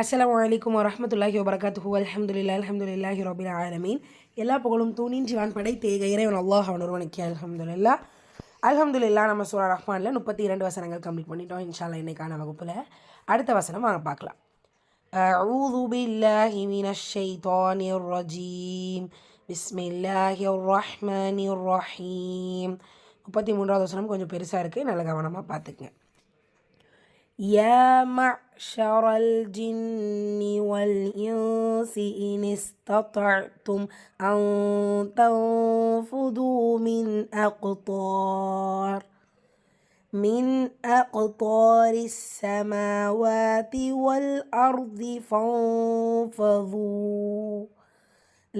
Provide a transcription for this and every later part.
அஸ்ஸலாமு அலைக்கும் வரஹ்மத்துல்லாஹி வபரகாத்துஹு அல்ஹம்துலில்லாஹி ரப்பில் ஆலமீன். எல்லா புகழும் தூணின்றிவான் படைத்த இறைவன் அல்லாஹ் அவன் ஒருவனுக்கே அல்ஹம்துலில்லாஹ். நம்ம சூரா ரஹ்மானில் 32 வசனங்கள் கம்ப்ளீட் பண்ணிட்டோம். இன்ஷா அல்லாஹ் இன்னைக்கான வகுப்பில் அடுத்த வசனம் வாங்க பார்க்கலாம். அஊது பில்லாஹி மினஷ் ஷைத்தானிர் ரஜீம். பிஸ்மில்லாஹிர் ரஹ்மானிர் ரஹீம். 33வது வசனம் கொஞ்சம் பெருசாக இருக்குது, நல்ல கவனமாக பார்த்துக்குங்க. يا معشر الجن والإنس إن استطعتم أن تنفذوا من أقطار السماوات والأرض فانفذوا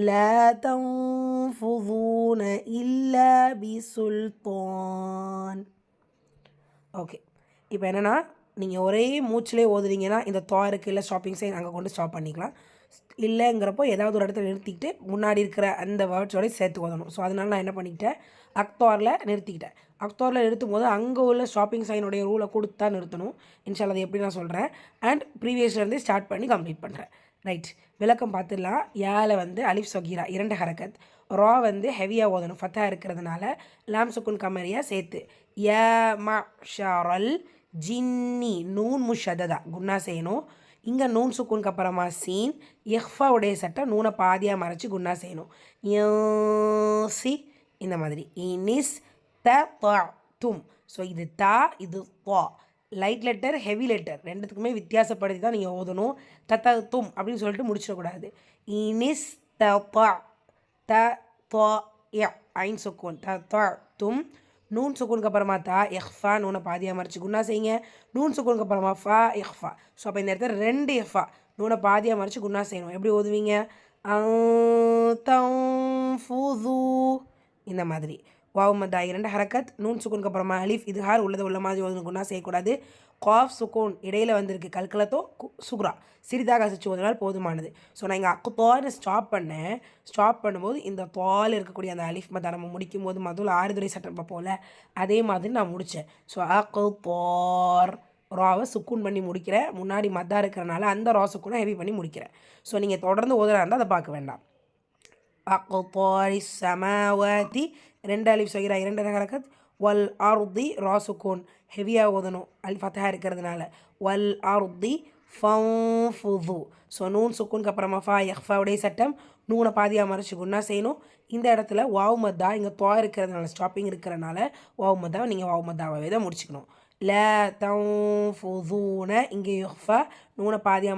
لا تنفذون إلا بسلطان. ஓகே, இப்போ என்னென்னா நீங்கள் ஒரே மூச்சிலே ஓதுறீங்கன்னா இந்த துவாருக்கு இல்லை ஷாப்பிங் சைன் அங்கே கொண்டு ஸ்டாப் பண்ணிக்கலாம். இல்லைங்கிறப்போ ஏதாவது ஒரு இடத்துல நிறுத்திக்கிட்டு முன்னாடி இருக்கிற அந்த வேர்ட்ஸோடய சேர்த்து ஓதணும். ஸோ அதனால் நான் என்ன பண்ணிக்கிட்டேன், அக்தாரில் நிறுத்திக்கிட்டேன். அக்தாரில் நிறுத்தும் போது அங்கே உள்ள ஷாப்பிங் சைனுடைய ரூலை கொடுத்து தான் நிறுத்தணும். இன்ஷால்லா அது எப்படி நான் சொல்கிறேன் அண்ட் ப்ரீவியஸ்லேருந்து ஸ்டார்ட் பண்ணி கம்ப்ளீட் பண்ணுறேன். ரைட், விளக்கம் பார்த்துடலாம். யால அலிஃப் சொகீரா 2 ஹரக்கத், ரா ஹெவியாக ஓதணும் ஃபத்தா இருக்கிறதுனால, லாம் சுக்குன் கமரியா சேர்த்து யா மஷரல் ஜின்னி நூன் முஷததா குன்னா செய்யணும். இங்கே நூன் சுக்குனுக்கு அப்புறமா சீன் இஹ்ஃபாவுடைய சட்டம் நூனை பாதியாக மறைச்சி குன்னா செய்யணும். சி இந்த மாதிரி இனிஸ் த தும். ஸோ இது தா, இது வா. லைட் லெட்டர் ஹெவி லெட்டர் ரெண்டுத்துக்குமே வித்தியாசப்படுத்தி தான் நீங்கள் ஓதணும். தும் அப்படின்னு சொல்லிட்டு முடிச்சிடக்கூடாது. இனிஸ் த ஐன் சுக்குன் தும். நூன் சுக்குனுக்கு அப்புறமா தா இஹ்ஃபா நூனை பாதியாக மறைச்சி குன்னா செய்யுங்க. நூன் சுக்குனுக்கு அப்புறமா ஃபா இஹ்ஃபா. ஸோ அப்போ இந்த இடத்துல 2 இஹ்ஃபா நூனை பாதியாக மறைச்சி குன்னா செய்யணும். எப்படி ஓதுவீங்க, இந்த மாதிரி. வாவ் மத்தா 2 ஹரக்கத், நூன் சுக்குனுக்கு அப்புறமா அலிஃப் இதுஹார் உள்ளது உள்ள மாதிரி ஓதணும், குன்னா செய்யக்கூடாது. காஃப் சுக்கூன் இடையில் வந்திருக்கு, கல்கலத்தோ சுக்ரா சிறிதாக அசைச்சு ஓதுனால் போதுமானது. ஸோ நான் இங்கே அக்குத்தோன்னு ஸ்டாப் பண்ணும்போது இந்த தோல் இருக்கக்கூடிய அந்த அலிஃப் மத்தா நம்ம முடிக்கும் போது மதுவில் ஆறுதுறை சட்டம் போல் அதே மாதிரி நான் முடித்தேன். ஸோ அக்குத்தோர் ராவை சுக்கூன் பண்ணி முடிக்கிறேன். முன்னாடி மத்தா இருக்கிறனால அந்த ரா சுக்கூனை ஹெவி பண்ணி முடிக்கிறேன். ஸோ நீங்கள் தொடர்ந்து ஓதுறா இருந்தால் அதை பார்க்க வேண்டாம். அக்குத்தோரி சமாவாதி 2 அலிஃப் சொகிரா 2 ஹரக்கத். வல் அர்தி ரா சுக்கூன் ஹெவியாக ஓதணும் அல் ஃபத்தா இருக்கிறதுனால. வல் அர்தி ஃபன்ஃபுது. ஸோ நூன் சுக்குனுக்கு அப்புறமா ஃபா இஹ்ஃபாவுடைய சட்டம் நூனை பாதியாக மறைச்சி குன்னா செய்யணும். இந்த இடத்துல வாவ் மத்தா இங்கே துவா இருக்கிறதுனால ஸ்டாப்பிங் இருக்கிறனால வாவ் மத்தாவை நீங்கள் வாவ் மத்தாவே தான் முடிச்சுக்கணும். ல தன்ஃபுதூன இங்கே இஹ்ஃபா நூனை பாதியாக